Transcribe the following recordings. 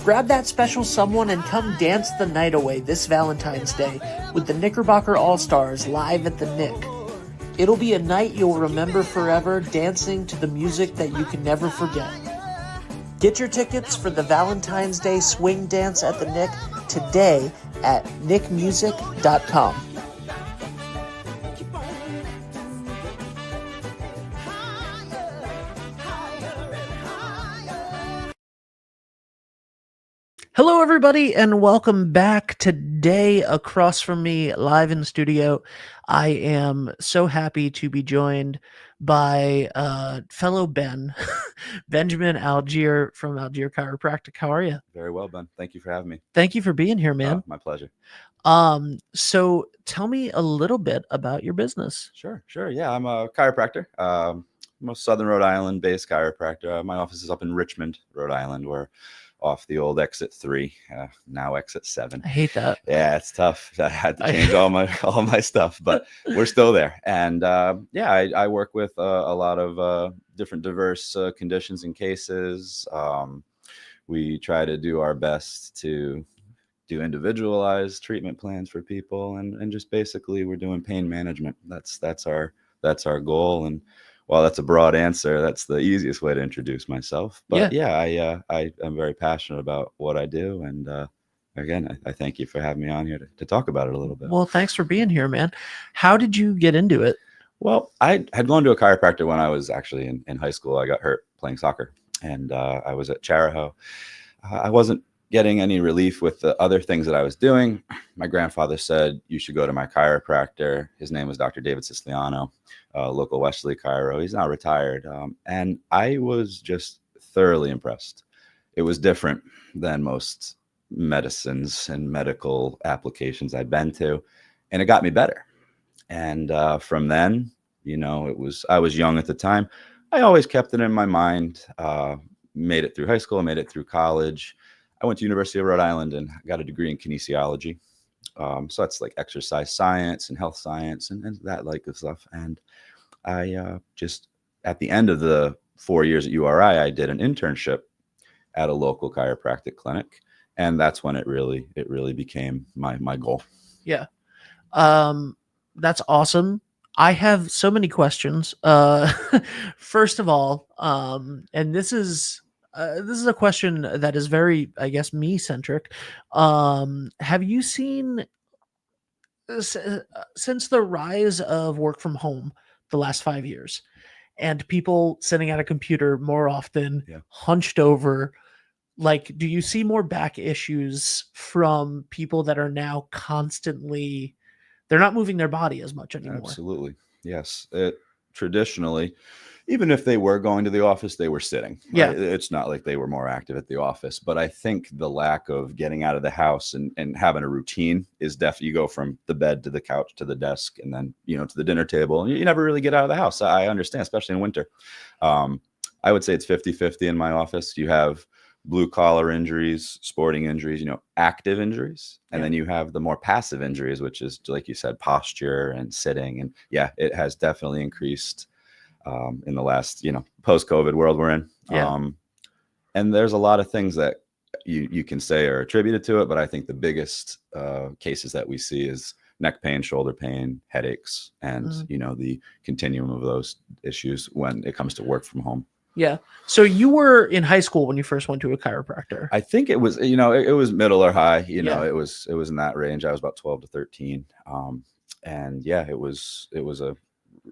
Grab that special someone and come dance the night away this Valentine's Day with the Knickerbocker All-Stars live at the Nick. It'll be a night you'll remember forever, dancing to the music that you can never forget. Get your tickets for the Valentine's Day swing dance at the Nick today at nickmusic.com. Hello, everybody, and welcome back. Today, across from me, live in the studio, I am so happy to be joined by fellow Ben, Benjamin Algiere from Algiere Chiropractic. How are you? Very well, Ben. Thank you for having me. Thank you for being here, man. My pleasure. So tell me a little bit about your business. Sure. Yeah, I'm a chiropractor. I'm a Southern Rhode Island-based chiropractor. My office is up in Richmond, Rhode Island. We're off the old exit 3, now exit 7. I hate that. Yeah, it's tough. I had to change all my stuff, but we're still there. And I work with a lot of different diverse conditions and cases. We try to do our best to do individualized treatment plans for people, and just basically we're doing pain management. That's our goal. And while that's a broad answer, that's the easiest way to introduce myself. But I am very passionate about what I do. And again, I thank you for having me on here to talk about it a little bit. Well, thanks for being here, man. How did you get into it? Well, I had gone to a chiropractor when I was actually in high school. I got hurt playing soccer, and I was at Charahoe. I wasn't getting any relief with the other things that I was doing. My grandfather said, you should go to my chiropractor. His name was Dr. David Siciliano, local Wesley Chiro. He's now retired. And I was just thoroughly impressed. It was different than most medicines and medical applications I'd been to, and it got me better. And from then, I was young at the time. I always kept it in my mind, made it through high school, made it through college. I went to University of Rhode Island and got a degree in kinesiology. So that's like exercise science and health science and that like of stuff. And I just, at the end of the 4 years at URI, I did an internship at a local chiropractic clinic. And that's when it really became my goal. Yeah. That's awesome. I have so many questions. First of all, and this is a question that is very, I guess, me-centric. Have you seen, since the rise of work from home the last 5 years, and people sitting at a computer more often, hunched over, like, do you see more back issues from people that are now constantly, they're not moving their body as much anymore? Absolutely. Yes. Traditionally, even if they were going to the office, they were sitting. Right? Yeah. It's not like they were more active at the office, but I think the lack of getting out of the house and having a routine is definitely, you go from the bed to the couch to the desk and then, to the dinner table, and you never really get out of the house. I understand, especially in winter. I would say it's 50-50 in my office. You have blue collar injuries, sporting injuries, active injuries. And then you have the more passive injuries, which is, like you said, posture and sitting. And it has definitely increased in the last, post-COVID world we're in. And there's a lot of things that you can say are attributed to it, but I think the biggest cases that we see is neck pain, shoulder pain, headaches, and, the continuum of those issues when it comes to work from home. Yeah. So you were in high school when you first went to a chiropractor. I think it was, it was middle or high, it was in that range. I was about 12 to 13. And it was a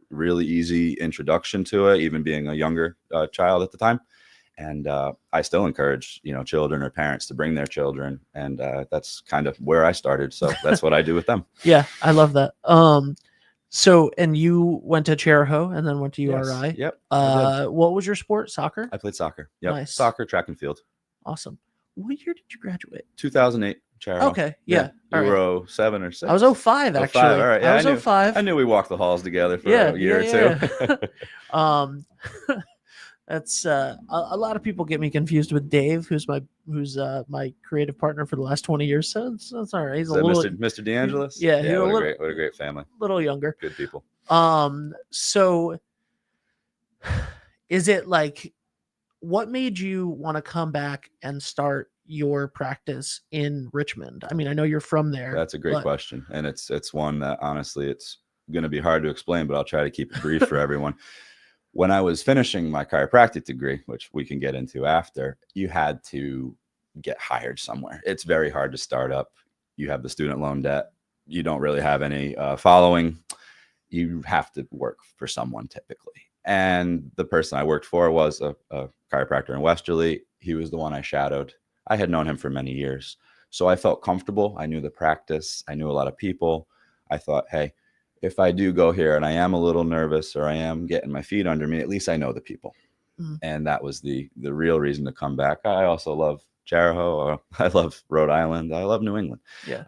really easy introduction to it, even being a younger child at the time. And I still encourage, children or parents to bring their children. And that's kind of where I started. So that's what I do with them. Yeah, I love that. So, and you went to Charahoe and then went to URI. Yes. Yep. What was your sport? Soccer? I played soccer. Yep. Nice. Soccer, track and field. Awesome. What year did you graduate? 2008. Charahoe. Okay. Yeah. You were 07 or 6. I was 05 actually. 05. All right. Yeah, I was 05. I knew we walked the halls together for a year or two. That's a lot of people get me confused with Dave, who's my creative partner for the last 20 years. So that's all right. He's Mr. DeAngelis. Yeah. What a great family. Little younger. Good people. So is it like, what made you want to come back and start your practice in Richmond? I mean, I know you're from there. That's a great question. And it's one that honestly, it's going to be hard to explain, but I'll try to keep it brief for everyone. When I was finishing my chiropractic degree, which we can get into after, you had to get hired somewhere. It's very hard to start up. You have the student loan debt. You don't really have any following. You have to work for someone typically. And the person I worked for was a chiropractor in Westerly. He was the one I shadowed. I had known him for many years. So I felt comfortable. I knew the practice. I knew a lot of people. I thought, hey, if I do go here and I am a little nervous or I am getting my feet under me, at least I know the people. And that was the real reason to come back. I also love Chariho. I love Rhode Island. I love New England. Yeah.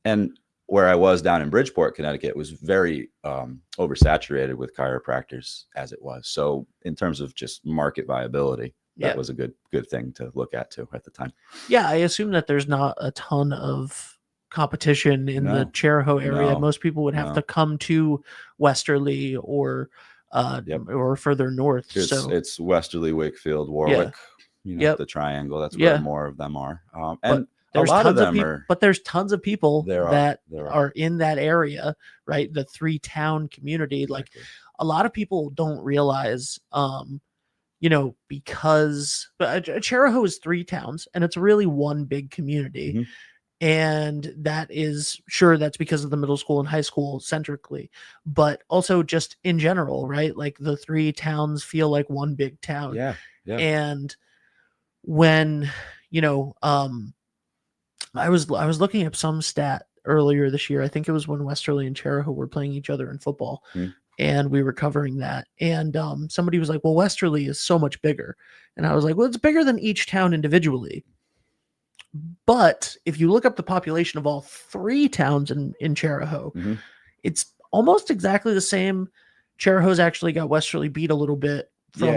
And where I was down in Bridgeport, Connecticut, was very oversaturated with chiropractors as it was. So in terms of just market viability, that was a good thing to look at too at the time. Yeah, I assume that there's not a ton of competition in the Chariho area. Most people would have to come to Westerly or further north. It's Westerly, Wakefield, Warwick, the triangle. That's where more of them are. And there's a lot tons of them are, but there's tons of people that are in that area, right? The 3-town community. Exactly. Like a lot of people don't realize, because Chariho is 3 towns and it's really one big community. Mm-hmm. And that's because of the middle school and high school centrically, but also just in general, right? Like the 3 towns feel like one big town. Yeah. And when, I was looking up some stat earlier this year. I think it was when Westerly and Chariho were playing each other in football. And we were covering that. And somebody was like, well, Westerly is so much bigger. And I was like, well, it's bigger than each town individually. But if you look up the population of all 3 towns in Chariho, it's almost exactly the same. Chariho's actually got Westerly beat a little bit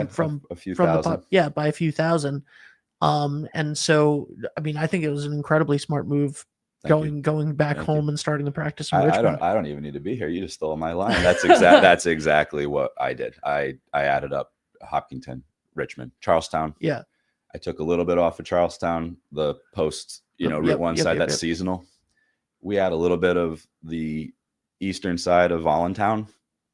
from a few thousand. By a few thousand. And so, I mean, I think it was an incredibly smart move going back home and starting the practice in Richmond. I don't even need to be here. You just stole my line. That's exactly what I did. I added up Hopkinton, Richmond, Charlestown. Yeah. I took a little bit off of Charlestown, the post, Route 1 side, that's seasonal. We had a little bit of the eastern side of Allentown,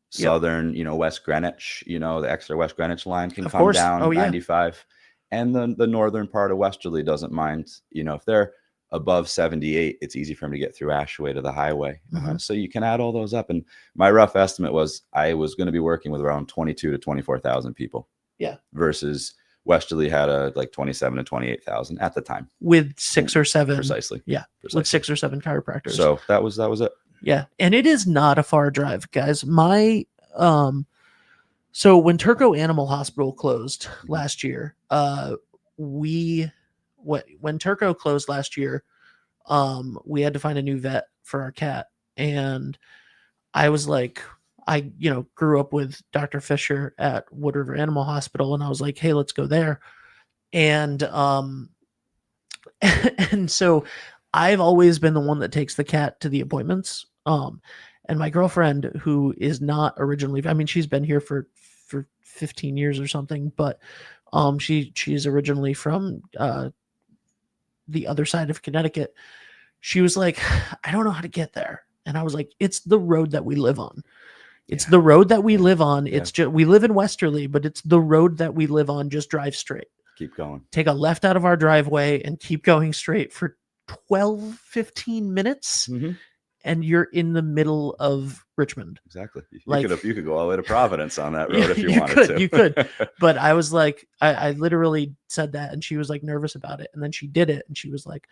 southern, West Greenwich, the extra West Greenwich line can come down 95. And the northern part of Westerly doesn't mind, if they're above 78, it's easy for them to get through Ashaway to the highway. So you can add all those up. And my rough estimate was I was going to be working with around 22 to 24,000 people. Yeah. Versus Westerly had like 27 to 28,000 at the time. With 6 or 7. Precisely. Yeah. With 6 or 7 chiropractors. So that was it. Yeah. And it is not a far drive, guys. So when Turco Animal Hospital closed last year, when Turco closed last year, we had to find a new vet for our cat. And I was like, I grew up with Dr. Fisher at Wood River Animal Hospital, and I was like, hey, let's go there. And and so I've always been the one that takes the cat to the appointments. And my girlfriend, who is not originally, she's been here for 15 years or something, but she's originally from the other side of Connecticut. She was like, I don't know how to get there. And I was like, it's the road that we live on. It's the road that we live on. It's just, we live in Westerly, but it's the road that we live on. Just drive straight. Keep going. Take a left out of our driveway and keep going straight for 15 minutes. And you're in the middle of Richmond. Exactly. You could go all the way to Providence on that road if you wanted to. You could. But I was like, I literally said that, and she was like nervous about it. And then she did it, and she was like,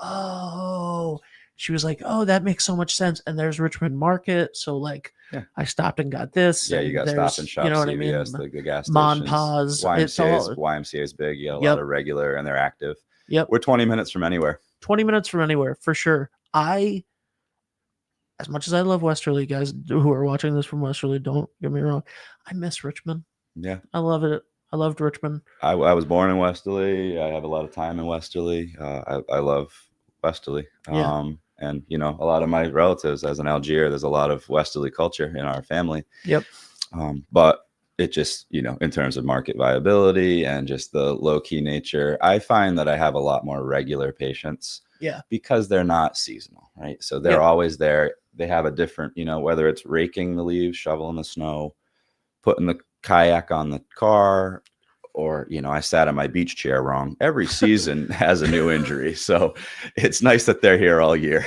oh, that makes so much sense. And there's Richmond Market. So like, I stopped and got this. Yeah, you got Stop and Shop, CVS, what I mean? the gas stations. Mon Paz. YMCA is big. You got a lot of regular, and they're active. Yep. We're 20 minutes from anywhere. 20 minutes from anywhere, for sure. As much as I love Westerly, guys who are watching this from Westerly, don't get me wrong, I miss Richmond. Yeah. I love it. I loved Richmond. I was born in Westerly. I have a lot of time in Westerly. I love Westerly. And, a lot of my relatives, as an Algiere, there's a lot of Westerly culture in our family. Yep. But it just, in terms of market viability and just the low key nature, I find that I have a lot more regular patients. Yeah. Because they're not seasonal, right? So they're always there. They have a different, whether it's raking the leaves, shoveling the snow, putting the kayak on the car, or, I sat in my beach chair wrong. Every season has a new injury. So it's nice that they're here all year.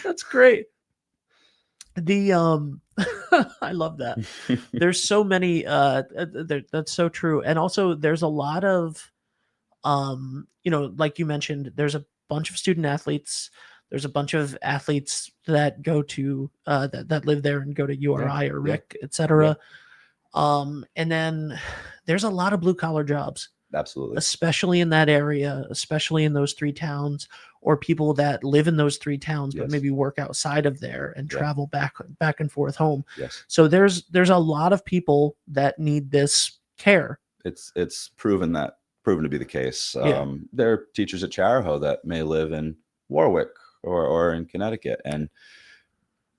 That's great. I love that. There's so many, that's so true. And also there's a lot of, like you mentioned, there's a bunch of student athletes. There's a bunch of athletes that go to, that live there and go to URI or RIC, etc. And then there's a lot of blue collar jobs. Absolutely. Especially in that area, especially in those 3 towns, or people that live in those 3 towns, but maybe work outside of there and travel back and forth home. Yes. So there's a lot of people that need this care. It's proven to be the case. There are teachers at Charahoe that may live in Warwick or in Connecticut, and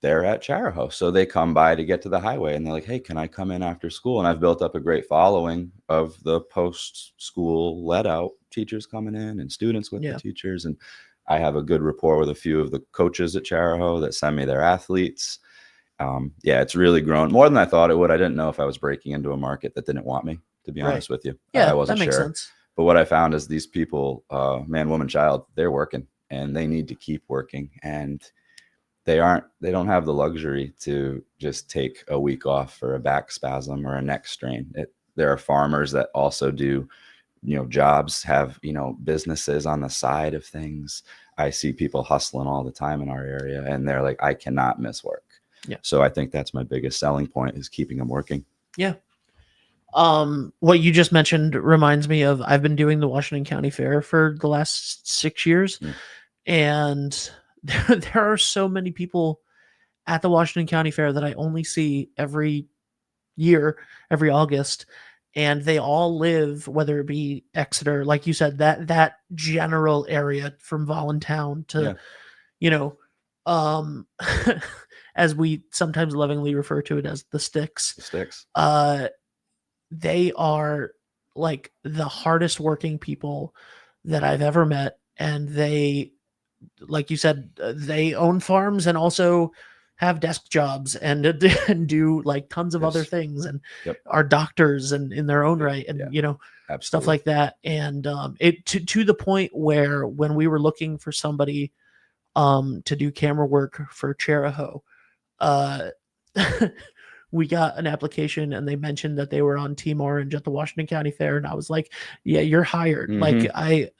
they're at Charahoe. So they come by to get to the highway, and they're like, hey, can I come in after school? And I've built up a great following of the post-school let-out teachers coming in and students with the teachers. And I have a good rapport with a few of the coaches at Charahoe that send me their athletes. It's really grown more than I thought it would. I didn't know if I was breaking into a market that didn't want me, to be honest with you. Yeah, I wasn't that makes sure. sense. But what I found is these people, man, woman, child, they're working, and they need to keep working. And they don't have the luxury to just take a week off for a back spasm or a neck strain. There are farmers that also do, jobs, have, businesses on the side of things. I see people hustling all the time in our area, and they're like, I cannot miss work. Yeah. So I think that's my biggest selling point, is keeping them working. Yeah. What you just mentioned reminds me of, I've been doing the Washington County Fair for the last 6 years. And there are so many people at the Washington County Fair that I only see every year, every August. And they all live, whether it be Exeter, like you said, that general area from Voluntown to, as we sometimes lovingly refer to it as the sticks. The sticks. They are like the hardest working people that I've ever met. And they, like you said, they own farms and also have desk jobs and do like tons of other things, and are doctors and in their own right, and stuff like that. And it to the point where when we were looking for somebody to do camera work for Charahoe, we got an application and they mentioned that they were on Team Orange at the Washington County Fair, and I was like, yeah, you're hired. Like I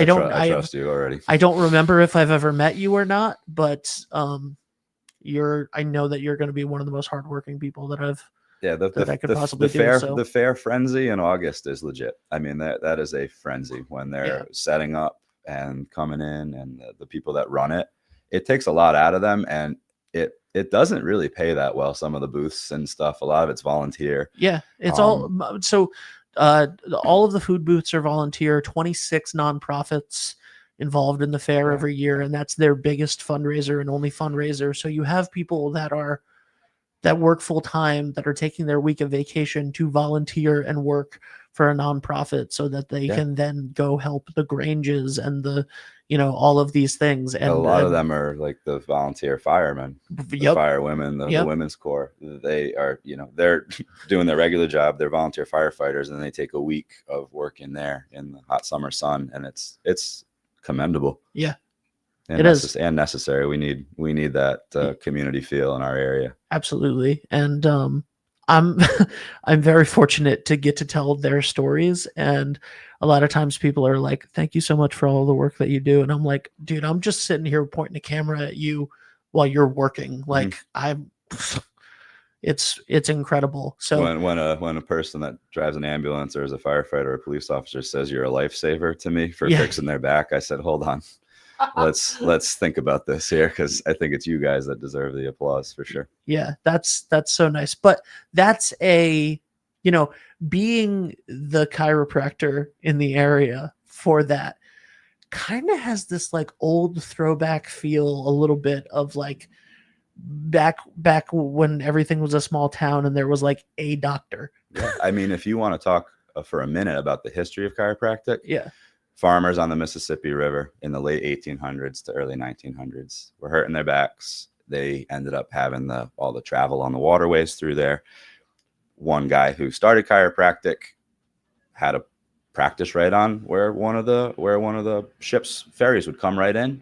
trust you already. I don't remember if I've ever met you or not, but I know that you're going to be one of the most hardworking people that I could possibly do. So. The fair frenzy in August is legit. I mean, that is a frenzy when they're setting up and coming in, and the people that run it. It takes a lot out of them, and it doesn't really pay that well. Some of the booths and stuff, a lot of it's volunteer. Yeah, it's all so. All of the food booths are volunteer. 26 nonprofits involved in the fair every year, and that's their biggest fundraiser and only fundraiser. So you have people that work full time, that are taking their week of vacation to volunteer and work for a nonprofit so that they can then go help the Granges and the, all of these things. And a lot of them are like the volunteer firemen, the firewomen, the women's corps. They are, they're doing their regular job. They're volunteer firefighters, and they take a week of work in there in the hot summer sun. And it's commendable. Yeah. And it is necessary. We need that community feel in our area. Absolutely. And I'm very fortunate to get to tell their stories. And a lot of times people are like, thank you so much for all the work that you do. And I'm like, dude, I'm just sitting here pointing a camera at you while you're working. Like it's incredible. So when a person that drives an ambulance or is a firefighter or a police officer says you're a lifesaver to me for fixing their back, I said, hold on. Let's think about this here, because I think it's you guys that deserve the applause for sure. Yeah, that's so nice. But that's being the chiropractor in the area for that kind of has this like old throwback feel, a little bit of like back when everything was a small town and there was like a doctor. Yeah. I mean, if you want to talk for a minute about the history of chiropractic, Yeah. farmers on the Mississippi River in the late 1800s to early 1900s were hurting their backs. They ended up having all the travel on the waterways through there. One guy who started chiropractic had a practice right on where one of the ship's ferries would come right in.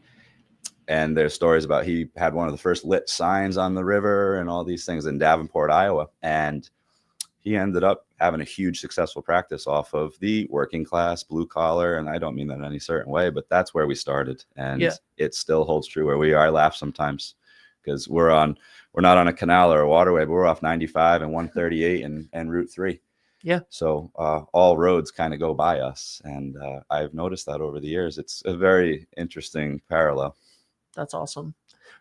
And there's stories about he had one of the first lit signs on the river and all these things in Davenport, Iowa. And he ended up having a huge successful practice off of the working class, blue collar. And I don't mean that in any certain way, but that's where we started. And it still holds true where we are. I laugh sometimes because we're not on a canal or a waterway, but we're off 95 and 138 and Route 3. Yeah. So all roads kind of go by us. And I've noticed that over the years. It's a very interesting parallel. That's awesome.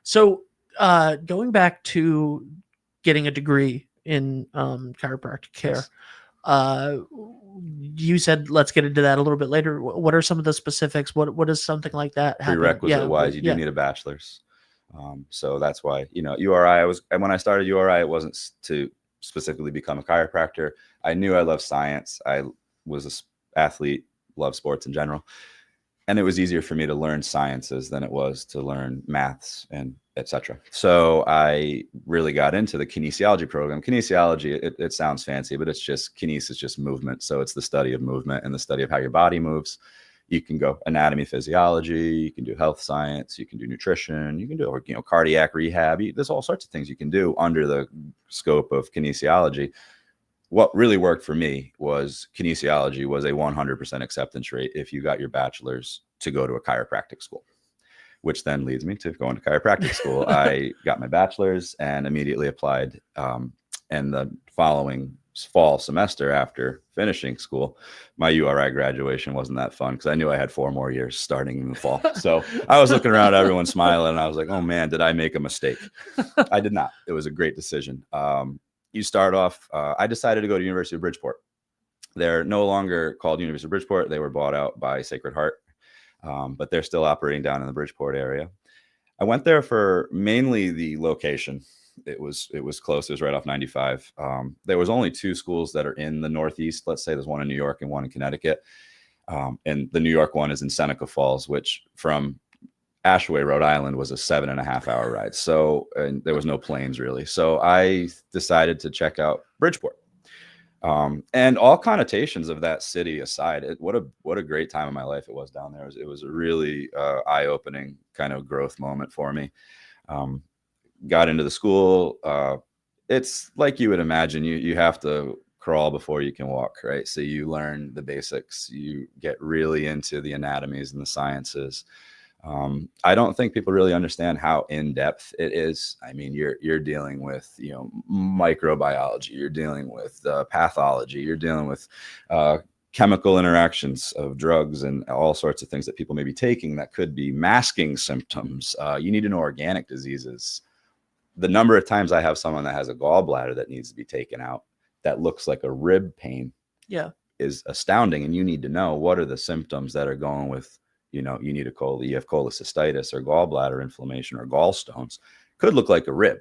So going back to getting a degree in chiropractic care, you said let's get into that a little bit later. What are some of the specifics? What does something like that happen? Prerequisite wise, you do need a bachelor's. So that's why, URI, when I started URI, it wasn't to specifically become a chiropractor. I knew I loved science. I was an athlete, loved sports in general. And it was easier for me to learn sciences than it was to learn maths and etc. So I really got into the kinesiology program. Kinesiology, it sounds fancy, but it's just kinesis, just movement. So it's the study of movement and the study of how your body moves. You can go anatomy, physiology, you can do health science, you can do nutrition, you can do cardiac rehab. There's all sorts of things you can do under the scope of kinesiology. What really worked for me was kinesiology was a 100% acceptance rate if you got your bachelor's to go to a chiropractic school, which then leads me to going to chiropractic school. I got my bachelor's and immediately applied. And the following fall semester after finishing school, my URI graduation wasn't that fun because I knew I had 4 more years starting in the fall. So I was looking around, everyone smiling, and I was like, oh man, did I make a mistake? I did not. It was a great decision. You start off, I decided to go to University of Bridgeport. They're no longer called University of Bridgeport. They were bought out by Sacred Heart, but they're still operating down in the Bridgeport area. I went there for mainly the location. It was close. It was right off 95. There was only 2 schools that are in the Northeast. Let's say there's one in New York and one in Connecticut. And the New York one is in Seneca Falls, which from Ashaway, Rhode Island was a 7.5-hour ride. So, and there was no planes really. So I decided to check out Bridgeport. And all connotations of that city aside, what a great time of my life it was down there. It was a really eye-opening kind of growth moment for me. Got into the school. It's like you would imagine. You have to crawl before you can walk, right? So you learn the basics. You get really into the anatomies and the sciences. I don't think people really understand how in depth it is. I mean, you're dealing with microbiology, you're dealing with pathology, you're dealing with chemical interactions of drugs and all sorts of things that people may be taking that could be masking symptoms. You need to know organic diseases. The number of times I have someone that has a gallbladder that needs to be taken out that looks like a rib pain is astounding, and you need to know what are the symptoms that are going with. You have cholecystitis or gallbladder inflammation or gallstones. Could look like a rib.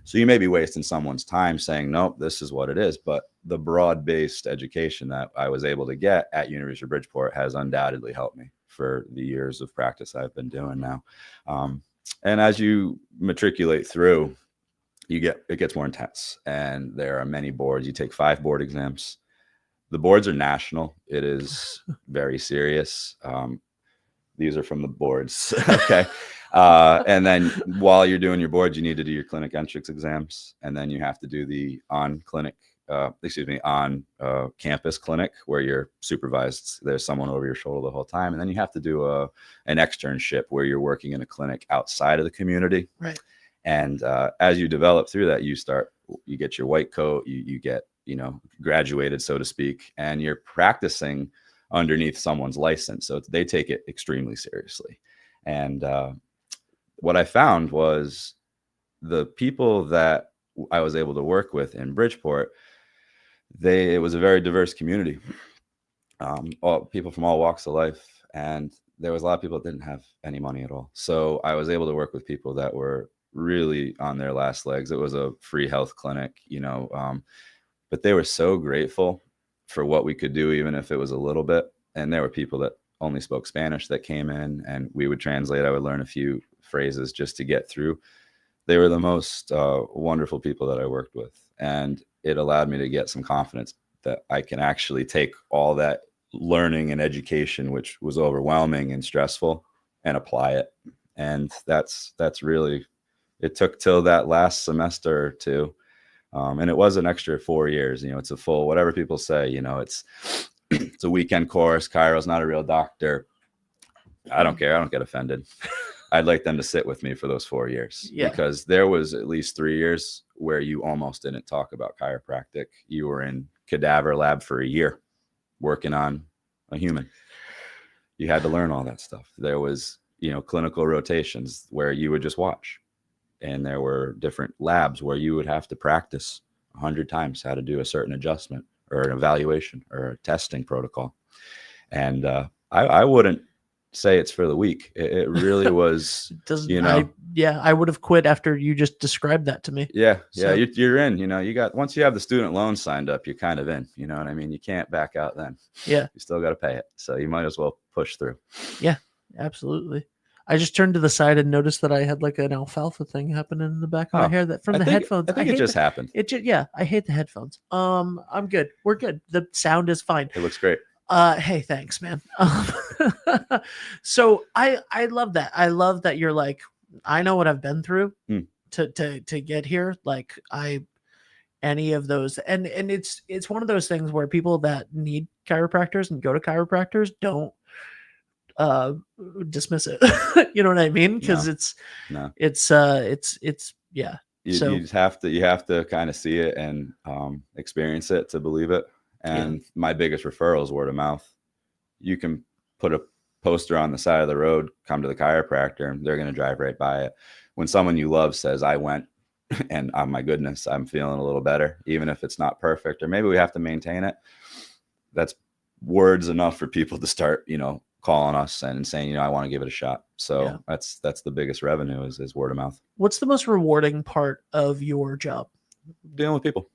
So you may be wasting someone's time saying, nope, this is what it is. But the broad-based education that I was able to get at University of Bridgeport has undoubtedly helped me for the years of practice I've been doing now. And as you matriculate through, it gets more intense. And there are many boards. You take 5 board exams. The boards are national. It is very serious. These are from the boards. Okay. And then while you're doing your boards, you need to do your clinic entrance exams. And then you have to do the on campus clinic where you're supervised. There's someone over your shoulder the whole time. And then you have to do an externship where you're working in a clinic outside of the community. Right. And as you develop through that, you get your white coat, you get, graduated, so to speak, and you're practicing underneath someone's license. So they take it extremely seriously. And what I found was the people that I was able to work with in Bridgeport, it was a very diverse community, all people from all walks of life. And there was a lot of people that didn't have any money at all. So I was able to work with people that were really on their last legs. It was a free health clinic, but they were so grateful for what we could do, even if it was a little bit. And there were people that only spoke Spanish that came in, and we would translate. I would learn a few phrases just to get through. They were the most wonderful people that I worked with. And it allowed me to get some confidence that I can actually take all that learning and education, which was overwhelming and stressful, and apply it. And that's really, it took till that last semester or two. And it was an extra 4 years. It's a full, whatever people say, it's it's a weekend course. Chiro's not a real doctor. I don't care. I don't get offended. I'd like them to sit with me for those 4 years, because there was at least 3 years where you almost didn't talk about chiropractic. You were in cadaver lab for a year working on a human. You had to learn all that stuff. There was, clinical rotations where you would just watch. And there were different labs where you would have to practice 100 times how to do a certain adjustment or an evaluation or a testing protocol. And I wouldn't say it's for the weak. It really was, I would have quit after you just described that to me. Yeah. So. You're in, you got, once you have the student loan signed up, you're kind of in, you know what I mean? You can't back out then. Yeah. You still got to pay it. So you might as well push through. Yeah, absolutely. I just turned to the side and noticed that I had like an alfalfa thing happening in the back of my hair that from the headphones. I think it just happened. I hate the headphones. I'm good. We're good. The sound is fine. It looks great. Hey, thanks, man. So I love that. I love that you're like, I know what I've been through to get here. Like any of those, and it's one of those things where people that need chiropractors and go to chiropractors don't dismiss it. You know what I mean? Because it's yeah. You just have to kind of see it and experience it to believe it. And my biggest referral is word of mouth. You can put a poster on the side of the road, come to the chiropractor, and they're going to drive right by it. When someone you love says, I went and oh my goodness, I'm feeling a little better, even if it's not perfect, or maybe we have to maintain it. That's words enough for people to start, calling us and saying, I want to give it a shot. So that's the biggest revenue is word of mouth. What's the most rewarding part of your job? Dealing with people.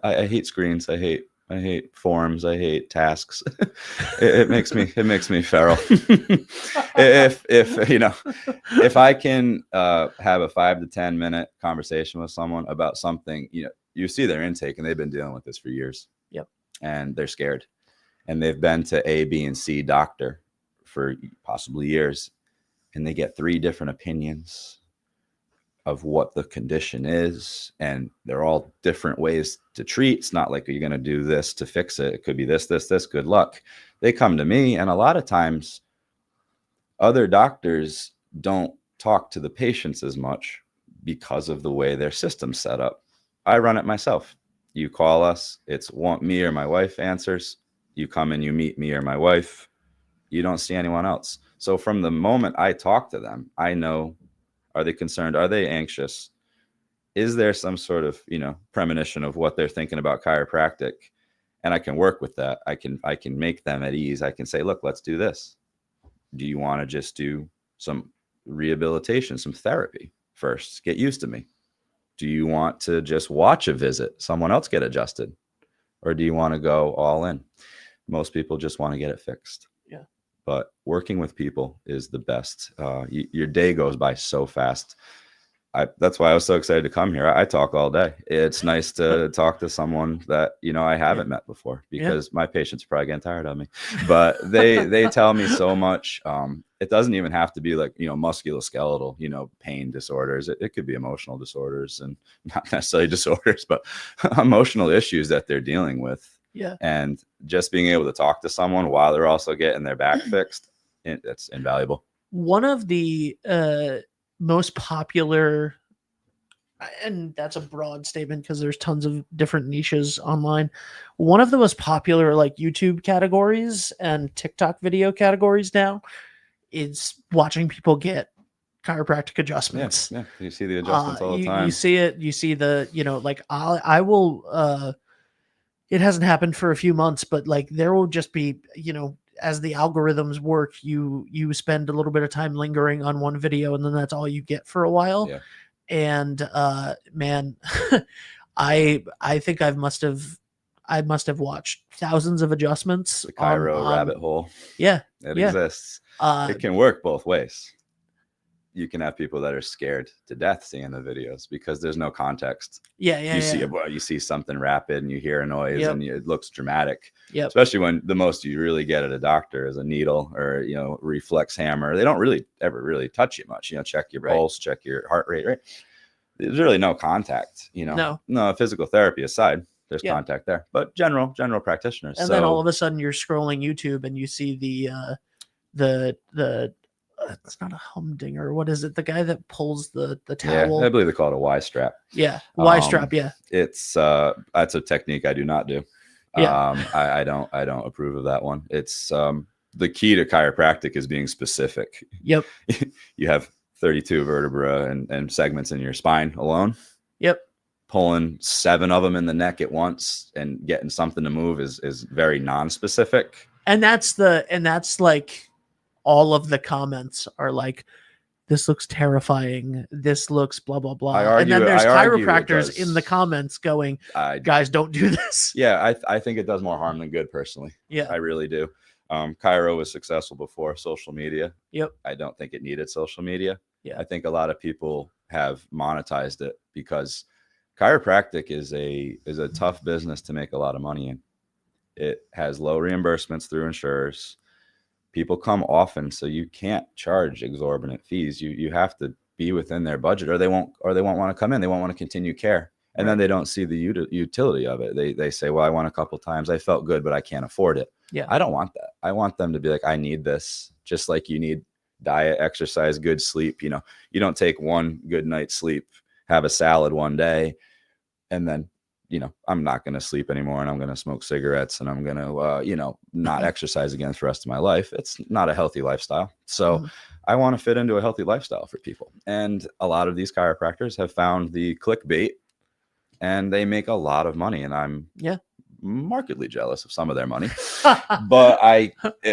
I hate screens. I hate forms. I hate tasks. it makes me feral. if I can have a 5 to 10 minute conversation with someone about something, you see their intake and they've been dealing with this for years. Yep. And they're scared. And they've been to A, B, and C doctor for possibly years. And they get 3 different opinions of what the condition is. And they're all different ways to treat. It's not like you're going to do this to fix it. It could be this, good luck. They come to me. And a lot of times other doctors don't talk to the patients as much because of the way their system's set up. I run it myself. You call us, it's me or my wife answers. You come and you meet me or my wife. You don't see anyone else. So from the moment I talk to them, I know, are they concerned? Are they anxious? Is there some sort of, premonition of what they're thinking about chiropractic? And I can work with that. I can make them at ease. I can say, look, let's do this. Do you want to just do some rehabilitation, some therapy first? Get used to me. Do you want to just watch a visit, someone else get adjusted? Or do you want to go all in? Most people just want to get it fixed. Yeah. But working with people is the best. Your day goes by so fast. That's why I was so excited to come here. I talk all day. It's nice to talk to someone that, I haven't met before, because my patients are probably getting tired of me, but they tell me so much. It doesn't even have to be like, musculoskeletal, pain disorders. It could be emotional disorders, and not necessarily disorders, but emotional issues that they're dealing with. Yeah. And just being able to talk to someone while they're also getting their back fixed, that's invaluable. One of the most popular, and that's a broad statement because there's tons of different niches online. One of the most popular YouTube categories and TikTok video categories now is watching people get chiropractic adjustments. Yeah. You see the adjustments all the time. You see it. You see the, I will, it hasn't happened for a few months, but there will just be, as the algorithms work, you spend a little bit of time lingering on one video, and then that's all you get for a while. Yeah. And man, I think I must have watched thousands of adjustments. The Chiro rabbit hole. Yeah, it yeah. exists. It can work both ways. You can have people that are scared to death seeing the videos because there's no context. You see something rapid and you hear a noise and it looks dramatic. Especially when the most you really get at a doctor is a needle or, you know, reflex hammer. They don't really ever really touch you much. You know, check your pulse, check your heart rate. Right? There's really no contact. You know, no physical therapy aside. There's contact there, but general practitioners. And then all of a sudden you're scrolling YouTube and you see the it's not a humdinger. What is it? The guy that pulls the towel. Yeah, I believe they call it a Y strap. Yeah, Y strap. Yeah, it's that's a technique I do not do. Yeah, I don't approve of that one. It's the key to chiropractic is being specific. Yep. You have 32 vertebra and segments in your spine alone. Yep. Pulling 7 of them in the neck at once and getting something to move is very non-specific. And that's like all of the comments are like, this looks terrifying. This looks blah, blah, blah. And then there's chiropractors in the comments going, guys, don't do this. Yeah, I think it does more harm than good personally. Yeah, I really do. Chiro was successful before social media. Yep. I don't think it needed social media. Yeah. I think a lot of people have monetized it because chiropractic is a tough business to make a lot of money in. It has low reimbursements through insurers. People come often, so you can't charge exorbitant fees. You have to be within their budget, or they won't want to come in. They won't want to continue care, and then they don't see the utility of it. They say, "Well, I went a couple times. I felt good, but I can't afford it." Yeah, I don't want that. I want them to be like, "I need this," just like you need diet, exercise, good sleep. You know, you don't take one good night's sleep, have a salad one day, and then, you know, I'm not going to sleep anymore and I'm going to smoke cigarettes and I'm going to, not exercise again for the rest of my life. It's not a healthy lifestyle. So I want to fit into a healthy lifestyle for people. And a lot of these chiropractors have found the clickbait and they make a lot of money. And I'm markedly jealous of some of their money, but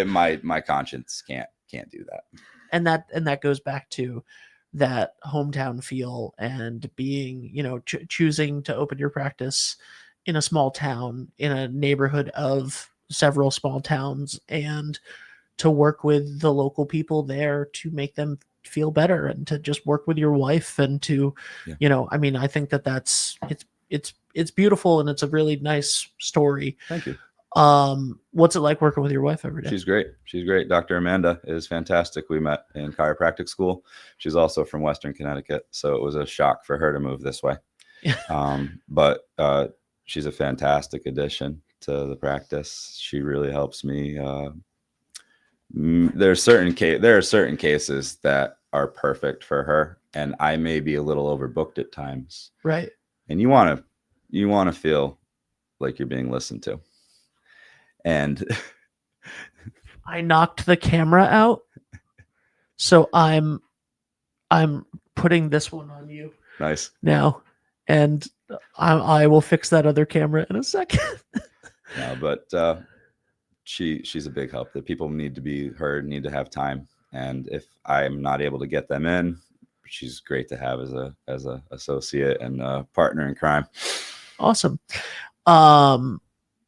my conscience can't do that. And that goes back to that hometown feel and being, choosing to open your practice in a small town, in a neighborhood of several small towns, and to work with the local people there to make them feel better, and to just work with your wife and to, I think that's it's beautiful, and it's a really nice story. Thank you. What's it like working with your wife every day? She's great. Dr. Amanda is fantastic. We met in chiropractic school. She's also from Western Connecticut, so it was a shock for her to move this way. But she's a fantastic addition to the practice. She really helps me. There are certain cases that are perfect for her, and I may be a little overbooked at times. Right. And you want to feel like you're being listened to. And I knocked the camera out, so I'm putting this one on you. Nice. Now, and I will fix that other camera in a second. No, but she's a big help. That people need to be heard, need to have time, and if I'm not able to get them in, she's great to have as a associate and a partner in crime. Awesome.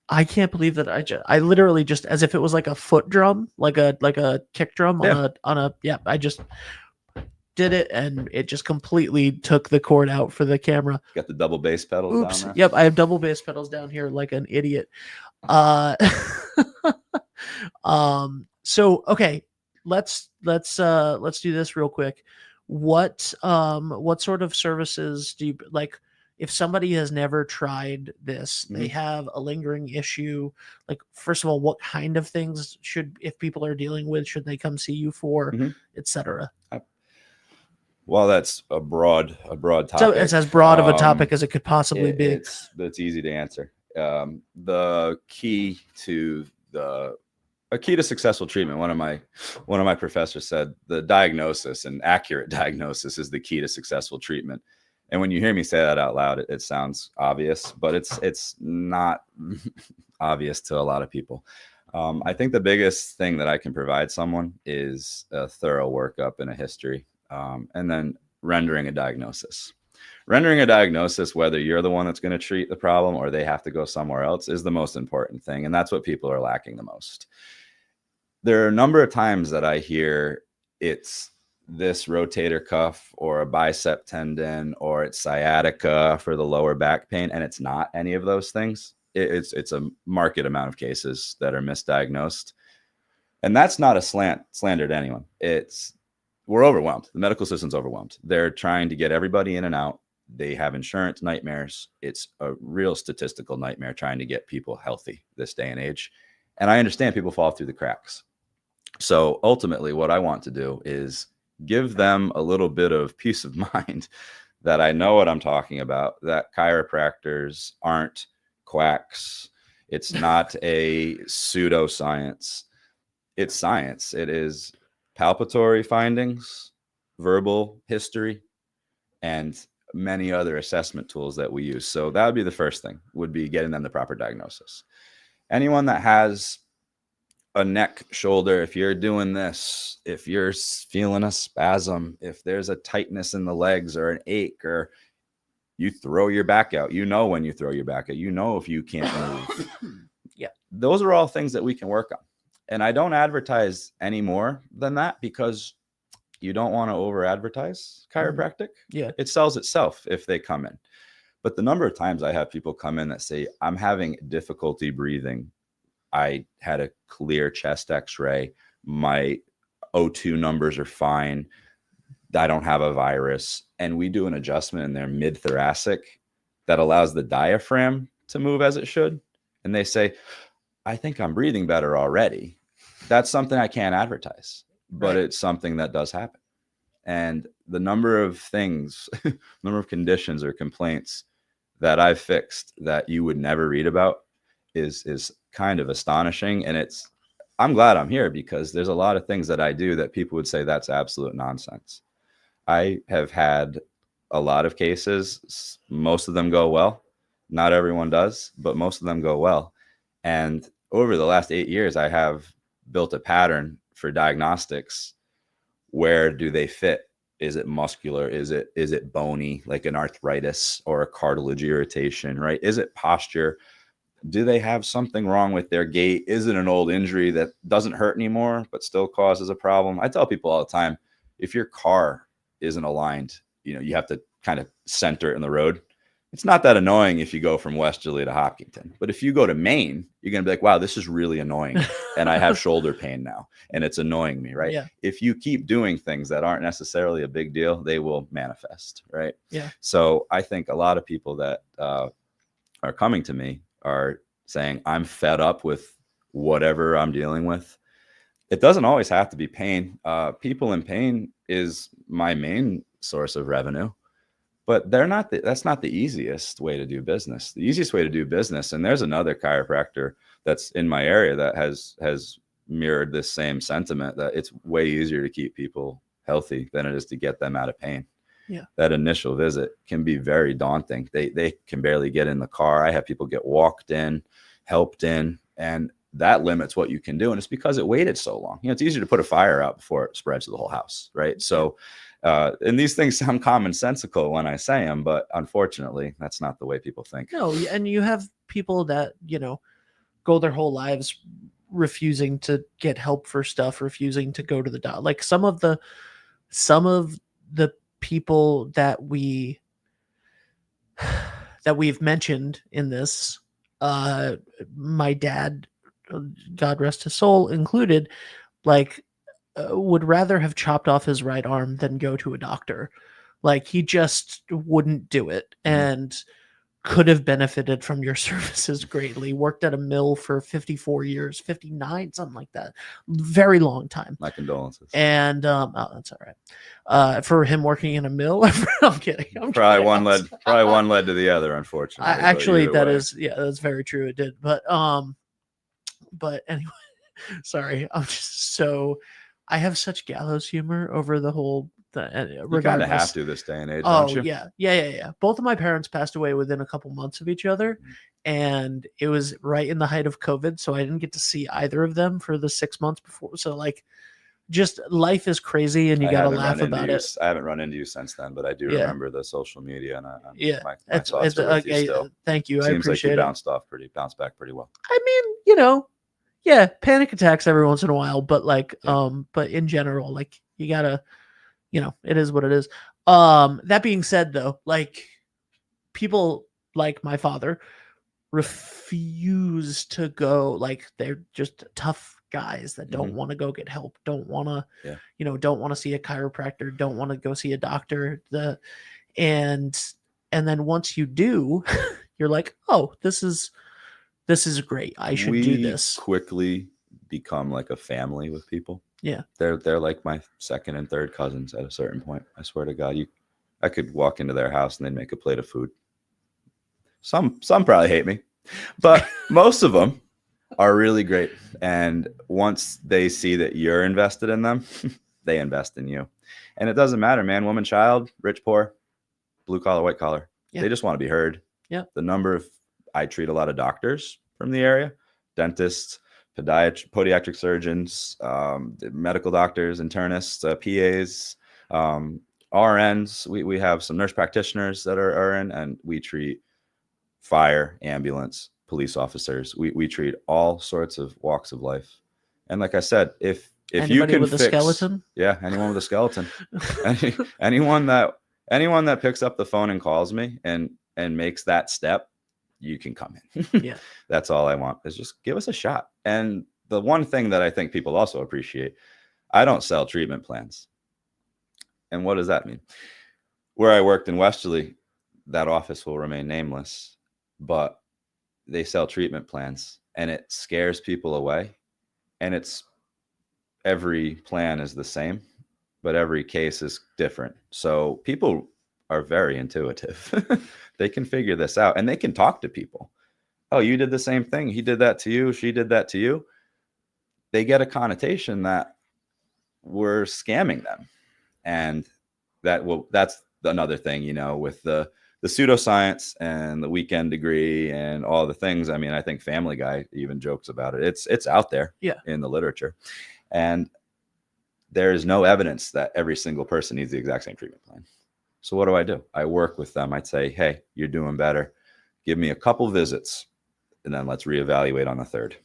I can't believe that I literally just, as if it was like a foot drum, like a kick drum I just did it, and it just completely took the cord out for the camera. Got the double bass pedals down there. Yep, I have double bass pedals down here like an idiot. So okay, let's do this real quick. What sort of services do you like? If somebody has never tried this, they have a lingering issue. Like, first of all, what kind of things if people are dealing with, should they come see you for, etc.? Well, that's a broad topic. So it's as broad of a topic as it could possibly be. It's easy to answer. The key to successful treatment. One of my professors said the diagnosis, and accurate diagnosis, is the key to successful treatment. And when you hear me say that out loud, it sounds obvious, but it's not obvious to a lot of people. I think the biggest thing that I can provide someone is a thorough workup and a history, and then rendering a diagnosis. Rendering a diagnosis, whether you're the one that's going to treat the problem or they have to go somewhere else, is the most important thing. And that's what people are lacking the most. There are a number of times that I hear it's this rotator cuff or a bicep tendon or it's sciatica for the lower back pain, and it's not any of those things. It's a marked amount of cases that are misdiagnosed, and that's not a slander to anyone. We're overwhelmed. The medical system's overwhelmed. They're trying to get everybody in and out. They have insurance nightmares. It's a real statistical nightmare trying to get people healthy this day and age. And I understand people fall through the cracks. So ultimately, what I want to do is give them a little bit of peace of mind that I know what I'm talking about, that chiropractors aren't quacks. It's not a pseudoscience. It's science. It is palpatory findings, verbal history, and many other assessment tools that we use. So that would be the first thing, would be getting them the proper diagnosis. Anyone that has a neck, shoulder, if you're doing this, if you're feeling a spasm, if there's a tightness in the legs or an ache, or you throw your back out, when you throw your back out, if you can't move. Yeah. Those are all things that we can work on. And I don't advertise any more than that because you don't want to over advertise chiropractic. Yeah. It sells itself if they come in. But the number of times I have people come in that say, I'm having difficulty breathing. I had a clear chest x-ray. My O2 numbers are fine. I don't have a virus. And we do an adjustment in their mid-thoracic that allows the diaphragm to move as it should. And they say, I think I'm breathing better already. That's something I can't advertise, but It's something that does happen. And the number of things, number of conditions or complaints that I've fixed that you would never read about is kind of astonishing. And I'm glad I'm here because there's a lot of things that I do that people would say that's absolute nonsense. I have had a lot of cases. Most of them go well. Not everyone does, but most of them go well. And over the last 8 years, I have built a pattern for diagnostics. Where do they fit? Is it muscular? Is it bony, like an arthritis or a cartilage irritation, right? Is it posture? Do they have something wrong with their gait? Is it an old injury that doesn't hurt anymore, but still causes a problem? I tell people all the time, if your car isn't aligned, you have to kind of center it in the road. It's not that annoying if you go from Westerly to Hopkinton, but if you go to Maine, you're going to be like, wow, this is really annoying. And I have shoulder pain now and it's annoying me, right? Yeah. If you keep doing things that aren't necessarily a big deal, they will manifest, right? Yeah. So I think a lot of people that are coming to me are saying, I'm fed up with whatever I'm dealing with. It doesn't always have to be pain. People in pain is my main source of revenue. But that's not the easiest way to do business. The easiest way to do business, and there's another chiropractor that's in my area that has mirrored this same sentiment, that it's way easier to keep people healthy than it is to get them out of pain. Yeah. That initial visit can be very daunting. They can barely get in the car. I have people get walked in, helped in, and that limits what you can do. And it's because it waited so long. It's easier to put a fire out before it spreads to the whole house, right? So and these things sound commonsensical when I say them, but unfortunately, that's not the way people think. No, and you have people that, go their whole lives refusing to get help for stuff, refusing to go to the doctor. Like some of the people that we've mentioned in this, my dad, God rest his soul, included, would rather have chopped off his right arm than go to a doctor. Like he just wouldn't do it, and could have benefited from your services greatly. Worked at a mill for 54 years, 59, something like that. Very long time. My condolences. And that's all right. For him working in a mill, I'm kidding. Probably one led to the other, unfortunately. Actually, that's very true. It did, but anyway, sorry. I have such gallows humor over the whole You kind of have to this day and age, Oh, don't you? yeah. Both of my parents passed away within a couple months of each other, and it was right in the height of COVID, so I didn't get to see either of them for the 6 months before. So like, just life is crazy, and you got to laugh about it. I haven't run into you since then, but I do remember the social media, and my thoughts are with you still. Thank you. I Seems like appreciate you it. bounced back pretty well. I mean, yeah, panic attacks every once in a while, but like, but in general, like you gotta, it is what it is. That being said, though, like people like my father refuse to go. Like they're just tough guys that don't want to go get help, don't want to, don't want to see a chiropractor, don't want to go see a doctor. And then once you do, you're like, oh, this is great. I should do this. Quickly become like a family with people. Yeah. They're like my second and third cousins at a certain point. I swear to God, I could walk into their house and they'd make a plate of food. Some probably hate me, but most of them are really great. And once they see that you're invested in them, they invest in you. And it doesn't matter, man, woman, child, rich, poor, blue collar, white collar. Yeah. They just want to be heard. Yeah. I treat a lot of doctors from the area, dentists, podiatric surgeons, medical doctors, internists, PAs, RNs. We have some nurse practitioners that are in, and we treat fire, ambulance, police officers. We treat all sorts of walks of life. And like I said, if anybody you can with a skeleton, anyone with a skeleton, anyone that picks up the phone and calls me and makes that step, you can come in. Yeah. That's all I want, is just give us a shot. And the one thing that I think people also appreciate, I don't sell treatment plans. And what does that mean? Where I worked in Westerly, that office will remain nameless, but they sell treatment plans, and it scares people away. And every plan is the same, but every case is different. So people are very intuitive. They can figure this out, and they can talk to people. Oh, you did the same thing. He did that to you. She did that to you. They get a connotation that we're scamming them. And that's another thing, with the pseudoscience and the weekend degree and all the things. I mean, I think Family Guy even jokes about it. It's out there in the literature. And there is no evidence that every single person needs the exact same treatment plan. So what do? I work with them. I'd say, hey, you're doing better. Give me a couple visits, and then let's reevaluate on the third.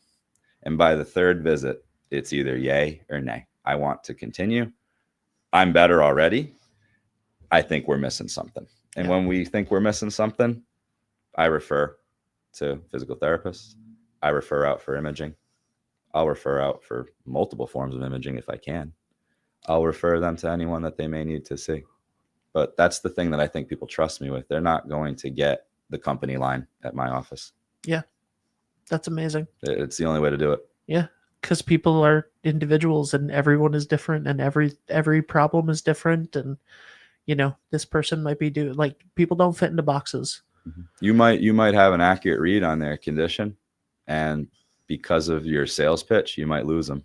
And by the third visit, it's either yay or nay. I want to continue. I'm better already. I think we're missing something. And when we think we're missing something, I refer to physical therapists. I refer out for imaging. I'll refer out for multiple forms of imaging if I can. I'll refer them to anyone that they may need to see. But that's the thing that I think people trust me with. They're not going to get the company line at my office. Yeah. That's amazing. It's the only way to do it. Yeah. Because people are individuals, and everyone is different, and every problem is different. And, this person might be people don't fit into boxes. Mm-hmm. You might have an accurate read on their condition, and because of your sales pitch, you might lose them.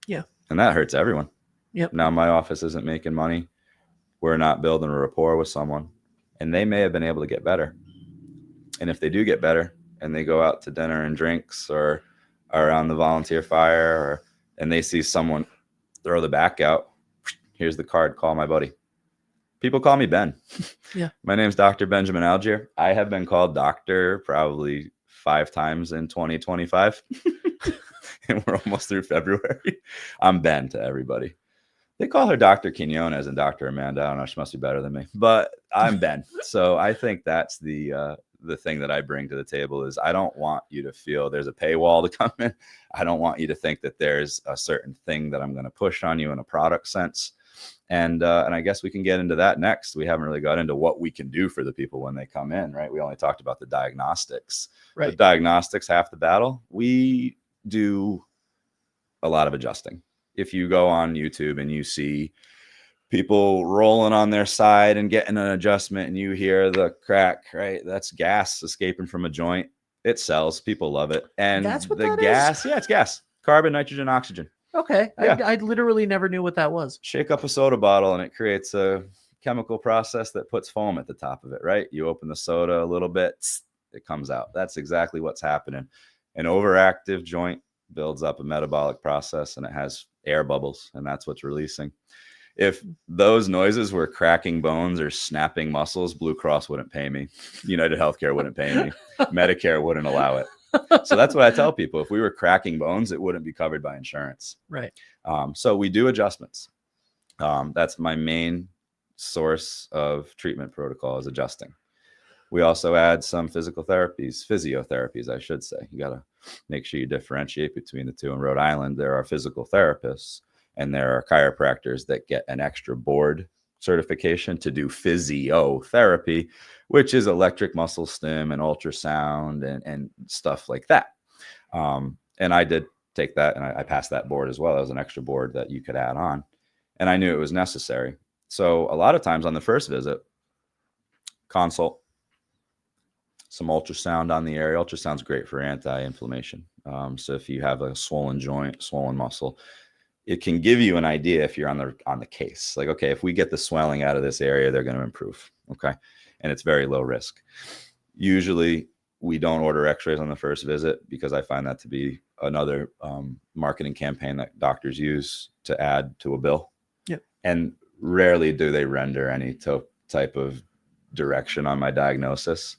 Yeah. And that hurts everyone. Yep. Now my office isn't making money. We're not building a rapport with someone, and they may have been able to get better. And if they do get better and they go out to dinner and drinks or are on the volunteer fire, and they see someone throw the back out, here's the card, call my buddy. People call me Ben. Yeah. My name's Dr. Benjamin Algiere. I have been called doctor probably 5 times in 2025. And we're almost through February. I'm Ben to everybody. They call her Dr. Quinones and Dr. Amanda. I don't know. She must be better than me, but I'm Ben. So I think that's the thing that I bring to the table is I don't want you to feel there's a paywall to come in. I don't want you to think that there's a certain thing that I'm going to push on you in a product sense. And I guess we can get into that next. We haven't really got into what we can do for the people when they come in, right? We only talked about the diagnostics. Right. The diagnostics, half the battle. We do a lot of adjusting. If you go on YouTube and you see people rolling on their side and getting an adjustment and you hear the crack, right? That's gas escaping from a joint. It sells. People love it. And that's what the that gas, is? it's gas. Carbon, nitrogen, oxygen. Okay. Yeah. I literally never knew what that was. Shake up a soda bottle and it creates a chemical process that puts foam at the top of it, right? You open the soda a little bit, it comes out. That's exactly what's happening. An overactive joint builds up a metabolic process and it has air bubbles, and that's what's releasing. If those noises were cracking bones or snapping muscles, Blue Cross wouldn't pay me. United Healthcare wouldn't pay me. Medicare wouldn't allow it. So that's what I tell people. If we were cracking bones, it wouldn't be covered by insurance. Right. So we do adjustments. That's my main source of treatment protocol, is adjusting. We also add some physiotherapies, I should say. You got to make sure you differentiate between the two. In Rhode Island, there are physical therapists and there are chiropractors that get an extra board certification to do physiotherapy, which is electric muscle stim and ultrasound and stuff like that. And I did take that and I passed that board as well. That was an extra board that you could add on. And I knew it was necessary. So a lot of times on the first visit, consult, some ultrasound on the area. Ultrasound's great for anti-inflammation. So if you have a swollen joint, swollen muscle, it can give you an idea if you're on the case. Like, okay, if we get the swelling out of this area, they're going to improve. Okay. And it's very low risk. Usually we don't order x-rays on the first visit because I find that to be another marketing campaign that doctors use to add to a bill. Yep. And rarely do they render any type of direction on my diagnosis.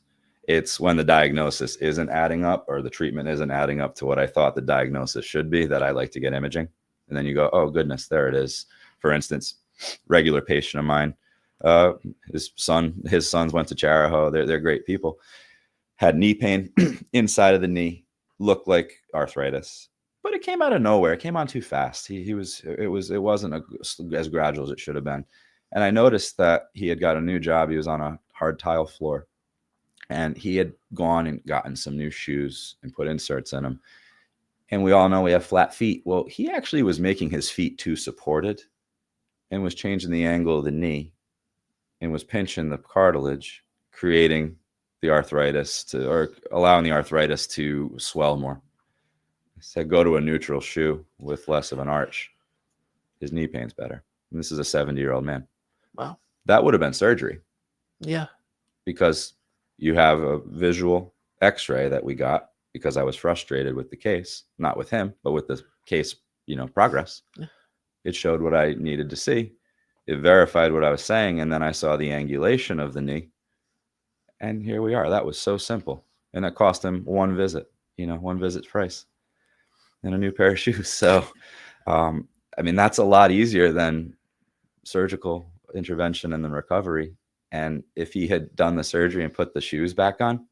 It's when the diagnosis isn't adding up or the treatment isn't adding up to what I thought the diagnosis should be that I like to get imaging. And then you go, oh, goodness, there it is. For instance, regular patient of mine, his sons went to Charahoe. They're great people. Had knee pain inside of the knee, looked like arthritis, but it came out of nowhere. It came on too fast. It wasn't as gradual as it should have been. And I noticed that he had got a new job. He was on a hard tile floor. And he had gone and gotten some new shoes and put inserts in them. And we all know we have flat feet. Well, he actually was making his feet too supported and was changing the angle of the knee and was pinching the cartilage, creating the arthritis or allowing the arthritis to swell more. I said, go to a neutral shoe with less of an arch. His knee pain's better. And this is a 70-year-old man. Wow. That would have been surgery. Yeah. Because you have a visual x-ray that we got because I was frustrated with the case, not with him, but with the case, progress. Yeah. It showed what I needed to see. It verified what I was saying. And then I saw the angulation of the knee. And here we are. That was so simple. And it cost him one visit's price and a new pair of shoes. So, that's a lot easier than surgical intervention and then recovery. And if he had done the surgery and put the shoes back on,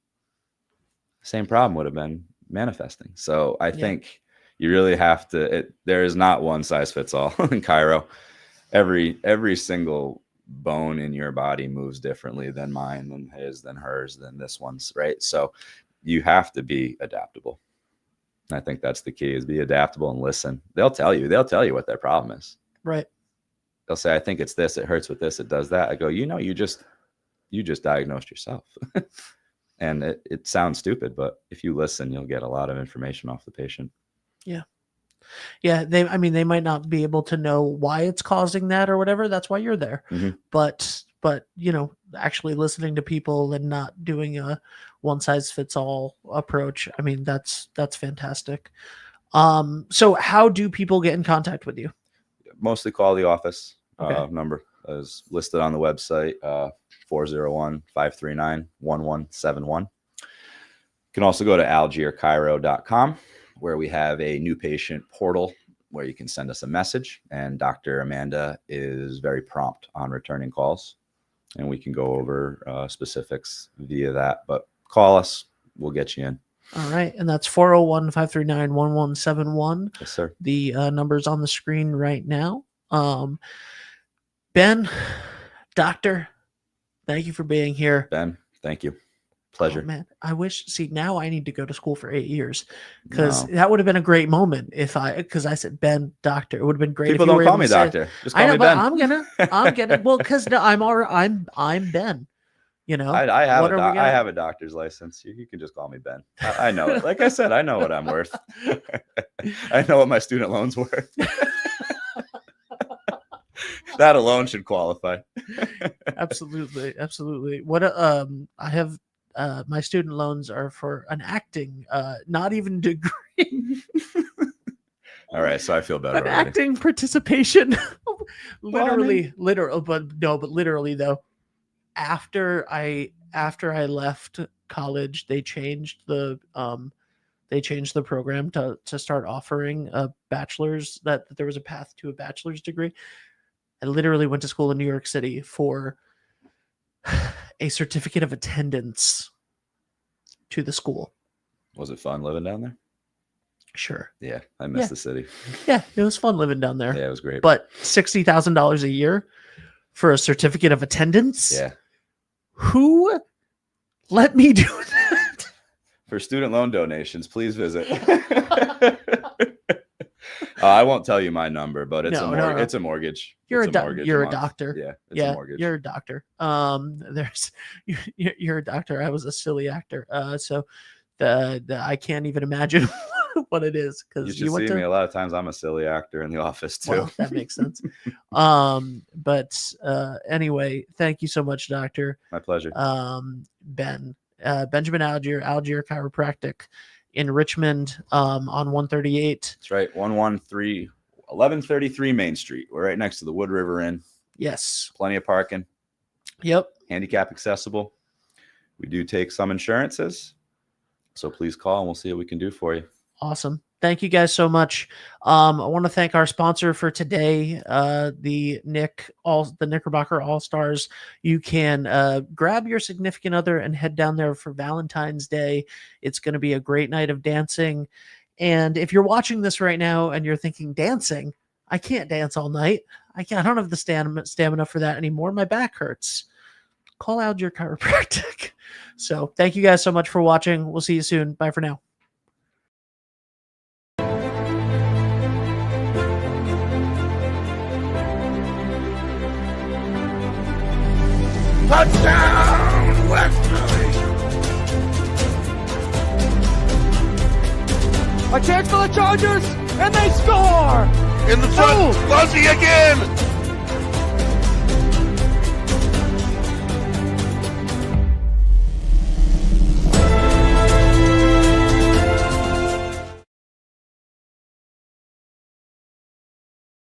same problem would have been manifesting. So I think you really have to, there is not one size fits all in chiro. Every single bone in your body moves differently than mine, than his, than hers, than this one's, right? So you have to be adaptable. And I think that's the key, is be adaptable and listen. They'll tell you what their problem is. Right. They'll say, I think it's this, it hurts with this, it does that. I go, you just diagnosed yourself. And it sounds stupid, but if you listen, you'll get a lot of information off the patient. Yeah. Yeah. They might not be able to know why it's causing that or whatever. That's why you're there. Mm-hmm. But actually listening to people and not doing a one size fits all approach. That's fantastic. So how do people get in contact with you? Mostly call the office. Okay. Number is listed on the website, 401-539-1171. You can also go to algierechiro.com, where we have a new patient portal where you can send us a message, and Dr. Amanda is very prompt on returning calls, and we can go over specifics via that. But call us, we'll get you in. All right. And that's 401-539-1171. Yes, sir. The number's on the screen right now. Ben, doctor, thank you for being here. Ben, thank you. Pleasure. Oh, man, now I need to go to school for 8 years, because that would have been a great moment because I said Ben, doctor. It would have been great. People don't call me doctor. Just call me Ben. I'm gonna, well, because I'm Ben. You know, I have what are we I gonna- have a doctor's license. You can just call me Ben. I know it. Like I said, I know what I'm worth. I know what my student loan's worth. That alone should qualify. Absolutely. What I have my student loans are for an acting, not even degree. All right, so I feel better An already. acting participation. literally, Well, but literally though, after I left college, they changed the program to start offering a bachelor's, that there was a path to a bachelor's degree. I literally went to school in New York City for a certificate of attendance to the school. Was it fun living down there? Sure. Yeah, I miss Yeah. the city. Yeah, it was fun living down there. Yeah, it was great. But $60,000 a year for a certificate of attendance? Yeah. Who let me do that? For student loan donations, please visit. I won't tell you my number, but it's No. It's a mortgage. You're It's a mortgage you're a month. doctor. Yeah, it's Yeah, a mortgage. you're a doctor. You're a doctor. I was a silly actor. So the I can't even imagine what it is, You because should you went see to. me. A lot of times I'm a silly actor in the office too. Well, that makes sense. But anyway, thank you so much, Doctor. My pleasure. Ben, Benjamin Algiere Chiropractic in Richmond, on 138. That's right. 1133 Main Street. We're right next to the Wood River Inn. Yes. Plenty of parking. Yep. Handicap accessible. We do take some insurances, so please call and we'll see what we can do for you. Awesome. Thank you guys so much. I want to thank our sponsor for today, the Knickerbocker All-Stars. You can grab your significant other and head down there for Valentine's Day. It's going to be a great night of dancing. And if you're watching this right now and you're thinking, dancing, I can't dance all night. I don't have the stamina for that anymore. My back hurts. Call Algiere Chiropractic. So thank you guys so much for watching. We'll see you soon. Bye for now. Touchdown, Wesley! A chance for the Chargers, and they score! In the front, Fuzzy again!